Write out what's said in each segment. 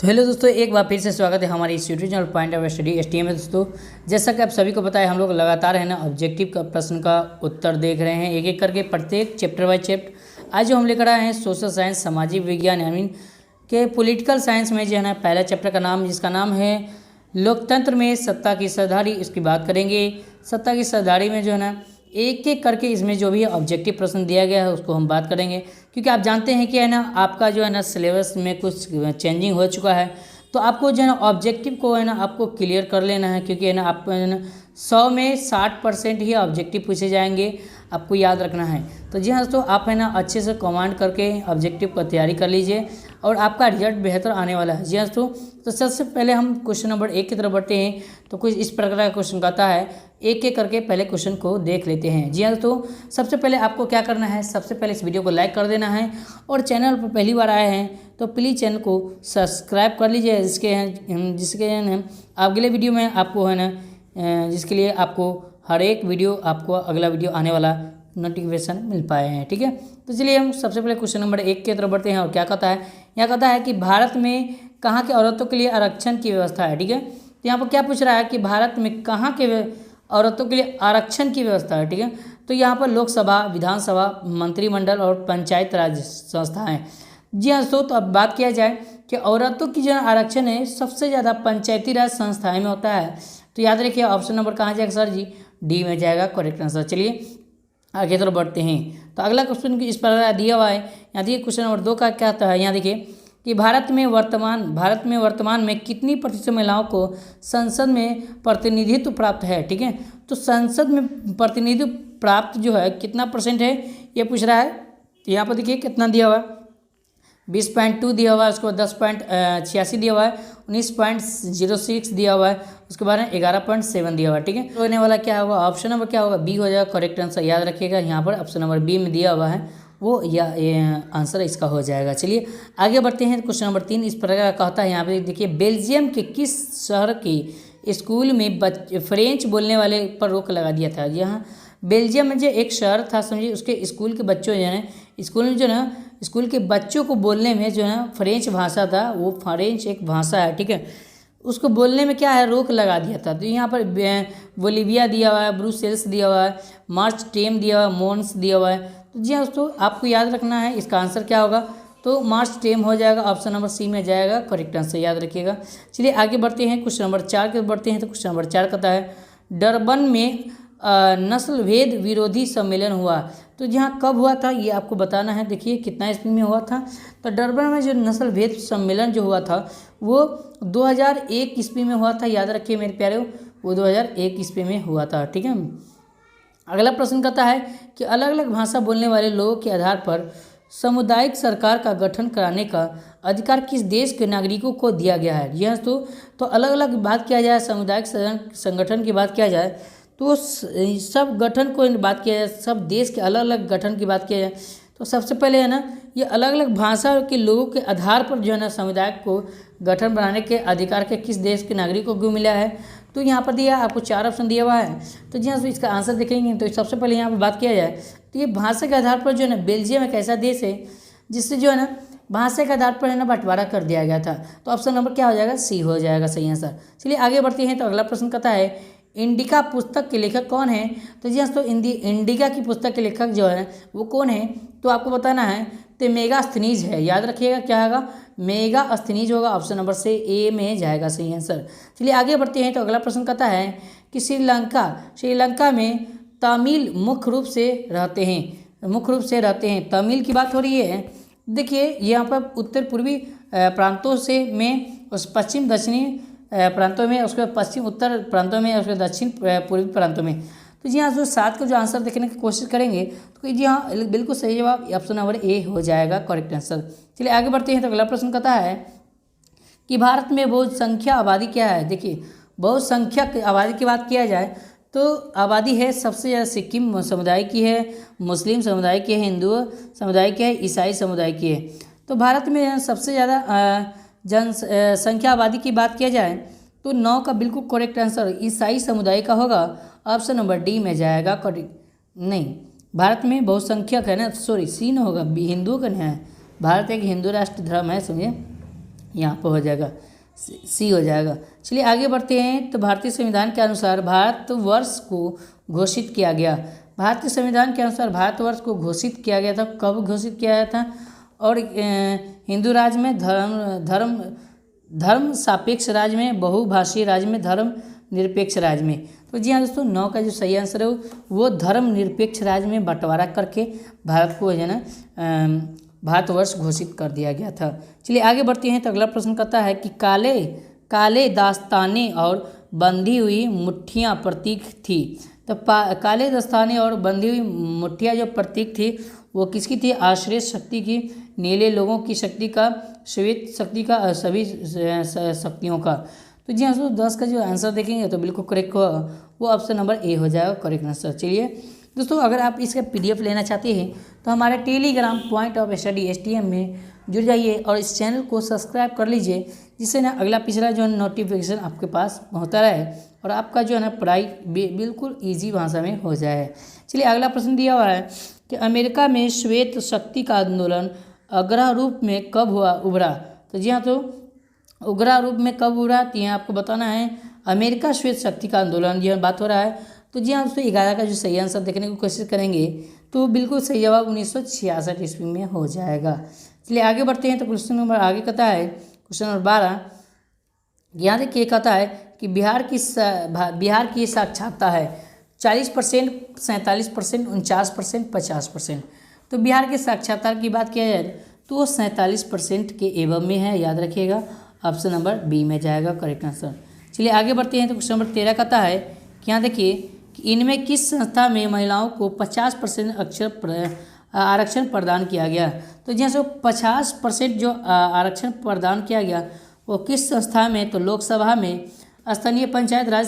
तो हेलो दोस्तों, एक बार फिर से स्वागत है हमारे इस YouTube channel point of study STM में। दोस्तों जैसा कि आप सभी को पता है, हम लोग लगातार है ना ऑब्जेक्टिव का प्रश्न का उत्तर देख रहे हैं, एक एक करके प्रत्येक चैप्टर बाय चैप्टर। आज जो हम लेकर आए हैं सोशल साइंस, सामाजिक विज्ञान यानी के पॉलिटिकल साइंस में जो है ना पहला चैप्टर का नाम, जिसका नाम है लोकतंत्र में सत्ता की सरदारी, इसकी बात करेंगे। सत्ता की सरदारी में जो है ना एक एक करके इसमें जो भी ऑब्जेक्टिव प्रश्न दिया गया है उसको हम बात करेंगे, क्योंकि आप जानते हैं कि है ना आपका जो है ना सिलेबस में कुछ चेंजिंग हो चुका है। तो आपको जो है ना ऑब्जेक्टिव को है ना आपको क्लियर कर लेना है, क्योंकि है ना आपको है ना 100 में 60% ही ऑब्जेक्टिव पूछे जाएंगे, आपको याद रखना है। तो जी हाँ दोस्तों, आप है ना अच्छे से कमांड करके ऑब्जेक्टिव की तैयारी कर लीजिए और आपका रिजल्ट बेहतर आने वाला है। जी हाँ दोस्तों, तो सबसे पहले हम क्वेश्चन नंबर 1 की तरफ बढ़ते हैं। तो कुछ इस प्रकार का क्वेश्चन कहता है, एक एक करके पहले क्वेश्चन को देख लेते हैं। जी हाँ दोस्तों, सबसे पहले आपको क्या करना है, सबसे पहले इस वीडियो को लाइक कर देना है और चैनल पर पहली बार आए हैं तो प्लीज़ चैनल को सब्सक्राइब कर लीजिए, जिसके अगले वीडियो में आपको है ना जिसके लिए आपको हर एक वीडियो आपको अगला वीडियो आने वाला नोटिफिकेशन मिल पाए हैं। ठीक है, तो चलिए हम सबसे पहले क्वेश्चन नंबर 1 की तरफ बढ़ते हैं। और क्या कहता है, यहाँ कहता है कि भारत में कहाँ के औरतों के लिए आरक्षण की व्यवस्था है। ठीक है, तो यहाँ पर क्या पूछ रहा है कि भारत में कहाँ के औरतों के लिए आरक्षण की व्यवस्था है। ठीक है, तो यहाँ पर लोकसभा, विधानसभा, मंत्रिमंडल और पंचायत राज संस्थाएं। जी हाँ दोस्तों, तो अब बात किया जाए कि औरतों की जो आरक्षण है सबसे ज़्यादा पंचायती राज संस्थाएं में होता है। तो याद रखिए ऑप्शन नंबर कहाँ जाएगा सर जी, डी में जाएगा करेक्ट आंसर। चलिए आगे तरफ बढ़ते हैं। तो अगला क्वेश्चन इस प्रकार दिया हुआ है, यहाँ देखिए क्वेश्चन नंबर 2 का क्या आता है। यहाँ देखिए कि भारत में वर्तमान में कितनी प्रतिशत महिलाओं को संसद में प्रतिनिधित्व प्राप्त है। ठीक है, तो संसद में प्रतिनिधित्व प्राप्त जो है कितना परसेंट है ये पूछ रहा है। तो यहाँ पर देखिए कितना दिया हुआ है, 20.2 दिया हुआ है, उसके बाद 10.86 दिया हुआ है, 19.06 दिया हुआ है, उसके बाद 11.7 दिया हुआ है। ठीक है, तो होने वाला क्या होगा, ऑप्शन नंबर क्या होगा, बी हो जाएगा करेक्ट आंसर। याद रखिएगा यहाँ पर ऑप्शन नंबर बी में दिया हुआ है वो या आंसर इसका हो जाएगा। चलिए आगे बढ़ते हैं। क्वेश्चन नंबर 3 इस प्रकार का कहता है, यहाँ पे देखिए बेल्जियम के किस शहर के स्कूल में फ्रेंच बोलने वाले पर रोक लगा दिया था। यहाँ बेल्जियम में जो एक शहर था समझिए, उसके स्कूल के बच्चों जो है स्कूल में जो ना स्कूल के बच्चों को बोलने में जो है फ्रेंच भाषा था, वो फ्रेंच एक भाषा है। ठीक है, उसको बोलने में क्या है रोक लगा दिया था। तो यहाँ पर बोलीविया दिया हुआ है, ब्रुसेल्स दिया हुआ है, मार्च टेम दिया हुआ है, मोन्स दिया हुआ है। तो जी हाँ दोस्तों, आपको याद रखना है इसका आंसर क्या होगा, तो मार्च टेम हो जाएगा, ऑप्शन नंबर सी में जाएगा करेक्ट आंसर, याद रखिएगा। चलिए आगे बढ़ते हैं, क्वेश्चन नंबर 4 के बढ़ते हैं। तो क्वेश्चन नंबर 4 कहता है डरबन में नस्लभेद विरोधी सम्मेलन हुआ। तो जहाँ कब हुआ था ये आपको बताना है। देखिए कितना ईस्वी में हुआ था, तो डरबन में जो नस्लभेद सम्मेलन जो हुआ था वो 2001 ईस्वी में हुआ था। याद रखिए मेरे प्यारे, वो 2001 ईस्वी में हुआ था। ठीक है, अगला प्रश्न कहता है कि अलग अलग भाषा बोलने वाले लोगों के आधार पर सामुदायिक सरकार का गठन कराने का अधिकार किस देश के नागरिकों को दिया गया है। यह तो अलग अलग बात किया जाए, सामुदायिक संगठन की बात किया जाए तो सब गठन को बात किया जाए, सब देश के अलग अलग गठन की बात किया जाए तो सबसे पहले है ना ये अलग अलग भाषा के लोगों के आधार पर जो है ना समुदाय को गठन बनाने के अधिकार के किस देश के नागरिकों को मिला है। तो यहाँ पर दिया आपको 4 ऑप्शन दिया हुआ है। तो जी हाँ, तो इसका आंसर देखेंगे तो सबसे पहले यहाँ पर बात किया जाए तो ये भाषा के आधार पर जो है ना बेल्जियम एक ऐसा देश है जिससे जो है ना भाषा के आधार पर है ना बंटवारा कर दिया गया था। तो ऑप्शन नंबर क्या हो जाएगा, सी हो जाएगा सही आंसर। चलिए आगे बढ़ते हैं। तो अगला प्रश्न कहता है इंडिका पुस्तक के लेखक कौन है। तो जी हाँ, तो इंडिका की पुस्तक के लेखक जो है वो कौन है, तो आपको बताना है। तो मेगास्थनीज है, याद रखिएगा क्या होगा, मेगास्थनीज होगा, ऑप्शन नंबर से ए में जाएगा सही आंसर। चलिए आगे बढ़ते हैं। तो अगला प्रश्न कहता है कि श्रीलंका में तमिल मुख्य रूप से रहते हैं। तमिल की बात हो रही है। देखिए यहाँ पर उत्तर पूर्वी प्रांतों से में उस पश्चिम दक्षिणी प्रांतों में, उसके पश्चिम उत्तर प्रांतों में, उसके दक्षिण पूर्वी प्रांतों में। तो जी हाँ, जो 7 का जो आंसर देखने की कोशिश करेंगे तो जी हाँ बिल्कुल सही जवाब ऑप्शन नंबर ए हो जाएगा करेक्ट आंसर। चलिए आगे बढ़ते हैं। तो अगला प्रश्न कहता है कि भारत में बहुसंख्या आबादी क्या है। देखिए बहुसंख्यक आबादी की बात किया जाए तो आबादी है सबसे ज़्यादा सिक्किम समुदाय की है, मुस्लिम समुदाय की है, हिंदू समुदाय की है, ईसाई समुदाय की है। तो भारत में सबसे ज़्यादा जनसंख्या आबादी की बात किया जाए तो 9 का बिल्कुल करेक्ट आंसर ईसाई समुदाय का होगा, ऑप्शन नंबर डी में जाएगा करेक्ट। नहीं, भारत में बहुसंख्यक है ना, सॉरी सी न होगा, हिंदुओं का नहीं है। भारत एक हिंदू राष्ट्र धर्म है, समझिए यहाँ पर हो जाएगा, सी हो जाएगा। चलिए आगे बढ़ते हैं। तो भारतीय संविधान के अनुसार भारतवर्ष को घोषित किया गया। भारतीय संविधान के अनुसार भारतवर्ष को घोषित किया गया था, कब घोषित किया गया था? और हिंदू राज्य में, धर्म सापेक्ष राज्य में, बहुभाषीय राज्य में, धर्म निरपेक्ष राज्य में। तो जी हाँ दोस्तों, 9 का जो सही आंसर है वो धर्म निरपेक्ष राज्य में बंटवारा करके भारत को है ना भारतवर्ष घोषित कर दिया गया था। चलिए आगे बढ़ते हैं। तो अगला प्रश्न कहता है कि काले काले दास्ताने और बंधी हुई मुट्ठियाँ प्रतीक थी। तो काले दस्ताने और बंधी हुई मुट्ठियाँ जो प्रतीक थी वो किसकी थी? आश्रय शक्ति की, नीले लोगों की शक्ति का, श्वेत शक्ति का, सभी शक्तियों का। तो जी हाँ दोस्तों, 10 का जो आंसर देखेंगे तो बिल्कुल करेक्ट होगा, वो ऑप्शन नंबर ए हो जाएगा करेक्ट आंसर। चलिए दोस्तों, अगर आप इसका PDF लेना चाहते हैं तो हमारे Telegram point of study STM में जुड़ जाइए और इस चैनल को सब्सक्राइब कर लीजिए, जिससे ना अगला पिछला जो नोटिफिकेशन आपके पास होता रहे और आपका जो है ना पढ़ाई बिल्कुल ईजी भाषा में हो जाए। चलिए अगला प्रश्न दिया हुआ है कि अमेरिका में श्वेत शक्ति का आंदोलन अग्रह रूप में कब उभरा? तो जी हाँ, तो उग्र रूप में कब उभरा? तो यहाँ आपको बताना है अमेरिका श्वेत शक्ति का आंदोलन, यह बात हो रहा है। तो जी हाँ दोस्तों, 11 का जो सही आंसर देखने की कोशिश करेंगे तो बिल्कुल सही जवाब 1966 ईस्वी में हो जाएगा। चलिए आगे बढ़ते हैं। तो क्वेश्चन नंबर आगे कहता है, क्वेश्चन नंबर 12, यहाँ देखिए कहता है कि बिहार की साक्षरता है 40%, 47%, 49%, 50%। तो बिहार के साक्षरता की बात किया जाए तो वो 47% के एवं में है, याद रखिएगा। ऑप्शन नंबर बी में जाएगा करेक्ट आंसर। चलिए आगे बढ़ते हैं। तो क्वेश्चन नंबर 13 कहता है कि यहाँ देखिए कि इनमें किस संस्था में महिलाओं को 50% आरक्षण प्रदान किया गया? तो जैसे 50% जो आरक्षण प्रदान किया गया वो किस संस्था में? तो लोकसभा में, स्थानीय पंचायत राज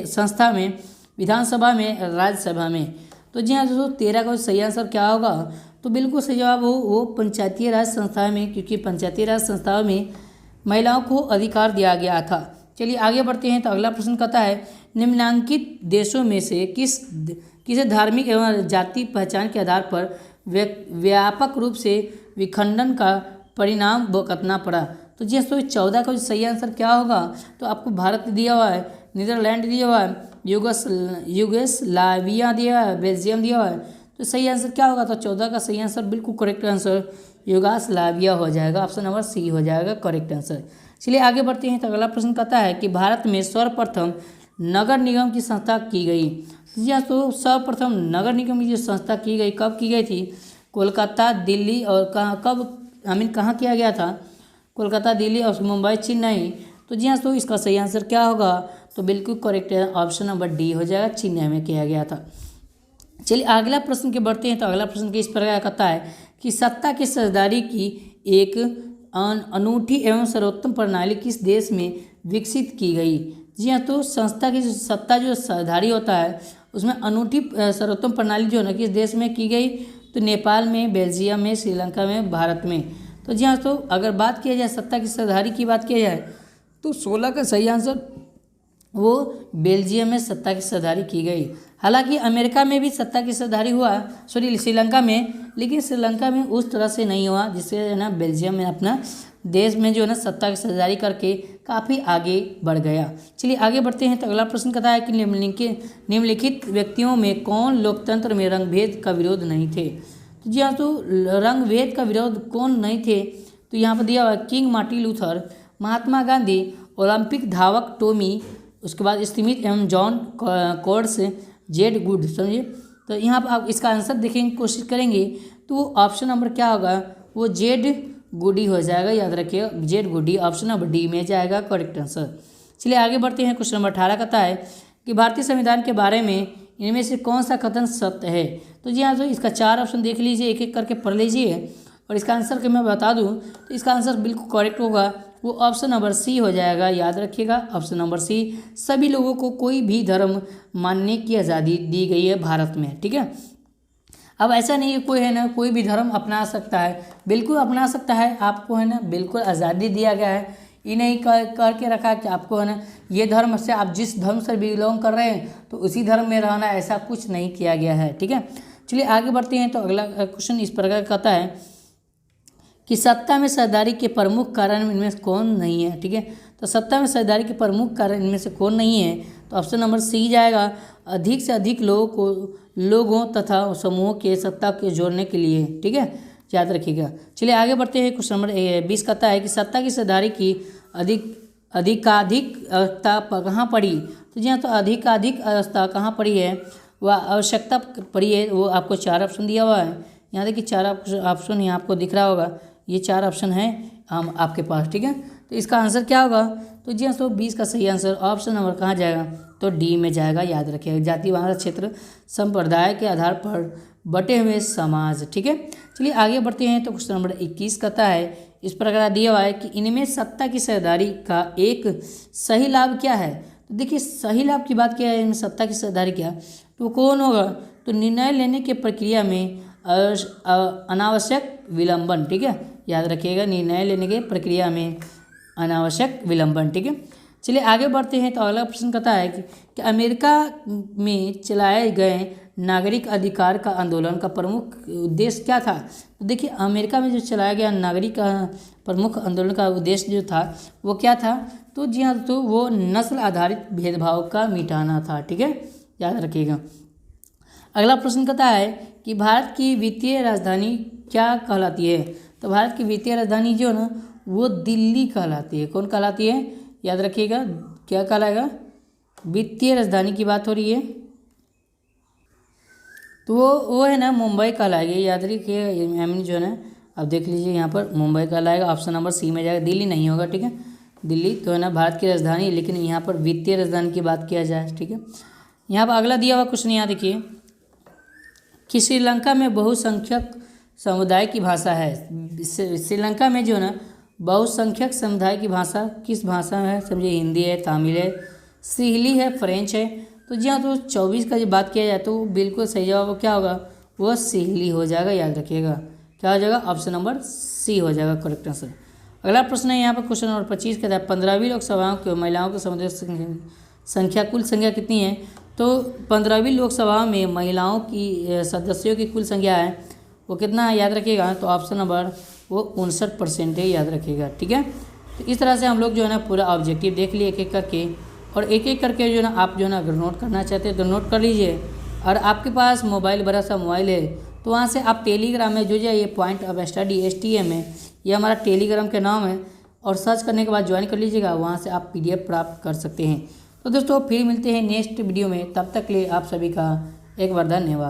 संस्था में, विधानसभा में, राज्यसभा में। तो जी हाँ दोस्तों, 13 का सही आंसर क्या होगा? तो बिल्कुल सही जवाब वो पंचायती राज संस्था में, क्योंकि पंचायती राज संस्थाओं में महिलाओं को अधिकार दिया गया था। चलिए आगे बढ़ते हैं। तो अगला प्रश्न कहता है निम्नलिखित देशों में से किसे धार्मिक एवं जाति पहचान के आधार पर व्यापक रूप से विखंडन का परिणाम भुगतना पड़ा? तो जी दोस्तों, 14 का सही आंसर क्या होगा? तो आपको भारत दिया हुआ है, नीदरलैंड दिया हुआ है, यूगोस्लाविया दिया हुआ है, बेल्जियम दिया हुआ है। तो सही आंसर क्या होगा? तो 14 का सही आंसर बिल्कुल करेक्ट आंसर यूगोस्लाविया हो जाएगा। ऑप्शन नंबर सी हो जाएगा करेक्ट आंसर। चलिए आगे बढ़ते हैं। तो अगला प्रश्न कहता है कि भारत में सर्वप्रथम नगर निगम की संस्था की गई। जी हाँ, तो सर्वप्रथम नगर निगम की संस्था की गई, कब की गई थी? कोलकाता, दिल्ली और कहाँ किया गया था? कोलकाता, दिल्ली और मुंबई, चेन्नई। तो जी हाँ, तो इसका सही आंसर क्या होगा? तो बिल्कुल करेक्ट है, ऑप्शन नंबर डी हो जाएगा, चेन्नई में किया गया था। चलिए अगला प्रश्न के बढ़ते हैं। तो अगला प्रश्न किस प्रकार कहता है कि सत्ता की साझेदारी की एक अनूठी एवं सर्वोत्तम प्रणाली किस देश में विकसित की गई? जी हाँ, तो संस्था की सत्ता जो साझेदारी होता है उसमें अनूठी सर्वोत्तम प्रणाली जो है ना किस देश में की गई? तो नेपाल में, बेल्जियम में, श्रीलंका में, भारत में। तो जी हाँ, तो अगर बात किया जाए सत्ता की साझेदारी की बात किया जाए तो 16 का सही आंसर वो बेल्जियम में सत्ता की साझेदारी की गई। हालांकि अमेरिका में भी सत्ता की साझेदारी हुआ, श्रीलंका में, लेकिन श्रीलंका में उस तरह से नहीं हुआ जिससे है ना बेल्जियम में अपना देश में जो है ना सत्ता की साझेदारी करके काफ़ी आगे बढ़ गया। चलिए आगे बढ़ते हैं। तो अगला प्रश्न कहता है कि निम्नलिखित व्यक्तियों में कौन लोकतंत्र में रंगभेद का विरोध नहीं थे? तो जी हाँ, तो रंगभेद का विरोध कौन नहीं थे? तो यहाँ पर दिया हुआ king Martin Luther, Mahatma Gandhi, Olympic धावक टोमी, उसके बाद स्मिथ एवं जॉन कोर्स, जेड गुड। समझिए, तो यहाँ पर आप इसका आंसर देखेंगे कोशिश करेंगे तो वो ऑप्शन नंबर क्या होगा? वो जेड गुडी हो जाएगा, याद रखिएगा, जेड गुडी। ऑप्शन नंबर डी में जाएगा करेक्ट आंसर। चलिए आगे बढ़ते हैं। क्वेश्चन नंबर 18 कहता है कि भारतीय संविधान के बारे में इनमें से कौन सा कथन सत्य है? तो जी हाँ, तो इसका 4 ऑप्शन देख लीजिए, एक एक करके पढ़ लीजिए और इसका आंसर के मैं बता दूं तो इसका आंसर बिल्कुल करेक्ट होगा, वो ऑप्शन नंबर सी हो जाएगा, याद रखिएगा। ऑप्शन नंबर सी, सभी लोगों को कोई भी धर्म मानने की आज़ादी दी गई है भारत में। ठीक है, अब ऐसा नहीं है कोई है ना कोई भी धर्म अपना सकता है, बिल्कुल अपना सकता है, आपको है ना बिल्कुल आज़ादी दिया गया है। ये नहीं करके रखा कि आपको है ना ये धर्म से, आप जिस धर्म से बिलोंग कर रहे हैं तो उसी धर्म में रहना, ऐसा कुछ नहीं किया गया है। ठीक है, चलिए आगे बढ़ते हैं। तो अगला क्वेश्चन इस प्रकार कहता है कि सत्ता में साझेदारी के प्रमुख कारण इनमें से कौन नहीं है। ठीक है, तो सत्ता में साझेदारी के प्रमुख कारण इनमें से कौन नहीं है, तो ऑप्शन नंबर सी जाएगा, अधिक से अधिक लोगों तथा समूहों के सत्ता को जोड़ने के लिए। ठीक है, याद रखिएगा। चलिए आगे बढ़ते हैं। क्वेश्चन नंबर 20 कहता है कि सत्ता की साझेदारी की अधिकाधिक अवस्था कहाँ पड़ी। तो जी हाँ, तो अधिकाधिक अवस्था कहाँ पड़ी है, वह आवश्यकता पड़ी है। वो आपको 4 ऑप्शन दिया हुआ है। यहाँ देखिए 4 ऑप्शन यहाँ आपको दिख रहा होगा, ये 4 ऑप्शन है हम आपके पास। ठीक है, तो इसका आंसर क्या होगा, तो जी हाँ, तो 20 का सही आंसर ऑप्शन नंबर कहाँ जाएगा, तो डी में जाएगा। याद रखिएगा, जाति भाषा क्षेत्र संप्रदाय के आधार पर बटे हुए समाज। ठीक है, चलिए आगे बढ़ते हैं। तो क्वेश्चन नंबर 21 कहता है, इस प्रकार दिया हुआ है कि इनमें सत्ता की साझेदारी का एक सही लाभ क्या है। तो देखिए सही लाभ की बात क्या है, इनमें सत्ता की साझेदारी क्या, तो कौन होगा, तो निर्णय लेने की प्रक्रिया में अनावश्यक विलंबन। ठीक है, याद रखिएगा, निर्णय लेने के प्रक्रिया में अनावश्यक विलंबन। ठीक है, चलिए आगे बढ़ते हैं। तो अगला प्रश्न कहता है कि अमेरिका में चलाए गए नागरिक अधिकार का आंदोलन का प्रमुख उद्देश्य क्या था। तो देखिए अमेरिका में जो चलाया गया नागरिक प्रमुख आंदोलन का उद्देश्य जो था वो क्या था, तो जी हाँ, तो वो नस्ल आधारित भेदभाव का मिटाना था। ठीक है, याद रखिएगा। अगला प्रश्न कहता है कि भारत की वित्तीय राजधानी क्या कहलाती है। तो भारत की वित्तीय राजधानी जो है ना वो दिल्ली कहलाती है। कौन कहलाती है, याद रखिएगा, क्या कहलाएगा, वित्तीय राजधानी की बात हो रही है, तो वो है ना मुंबई कहलाएगी। याद रखिएगा, एम जो है ना, अब देख लीजिए यहाँ पर मुंबई कहलाएगा, ऑप्शन नंबर सी में जाएगा, दिल्ली नहीं होगा। ठीक है, दिल्ली तो है ना भारत की राजधानी, लेकिन यहाँ पर वित्तीय राजधानी की बात किया जाए। ठीक है, यहाँ पर अगला दिया हुआ क्वेश्चन यहाँ देखिए कि श्रीलंका में बहुसंख्यक समुदाय की भाषा है। श्रीलंका में जो है ना बहुसंख्यक समुदाय की भाषा किस भाषा में है, समझिए हिंदी है, तमिल है, सिहली है, फ्रेंच है। तो जी हाँ, तो 24 का जब बात किया जाए तो बिल्कुल सही जवाब क्या होगा, वो सिहली हो जाएगा। याद रखिएगा, क्या हो जाएगा, ऑप्शन नंबर सी हो जाएगा करेक्ट आंसर। अगला प्रश्न है यहाँ पर क्वेश्चन नंबर 25 कहता है 15वीं लोकसभा के महिलाओं की समुदाय संख्या कुल संख्या कितनी है। तो 15वीं लोकसभा में महिलाओं की सदस्यों की कुल संख्या है वो कितना है, याद रखिएगा, तो ऑप्शन नंबर वो 59% है। याद रखिएगा, ठीक है। तो इस तरह से हम लोग जो है ना पूरा ऑब्जेक्टिव देख लिए एक एक करके, और एक एक करके जो है ना आप जो है ना अगर नोट करना चाहते हैं तो नोट कर लीजिए। और आपके पास मोबाइल, बड़ा सा मोबाइल है, तो वहाँ से आप टेलीग्राम में जो ये पॉइंट ऑफ स्टडी STM है, ये हमारा टेलीग्राम के नाम है, और सर्च करने के बाद ज्वाइन कर लीजिएगा, वहाँ से आप PDF प्राप्त कर सकते हैं। तो दोस्तों फिर मिलते हैं नेक्स्ट वीडियो में, तब तक के लिए आप सभी का एक बार धन्यवाद।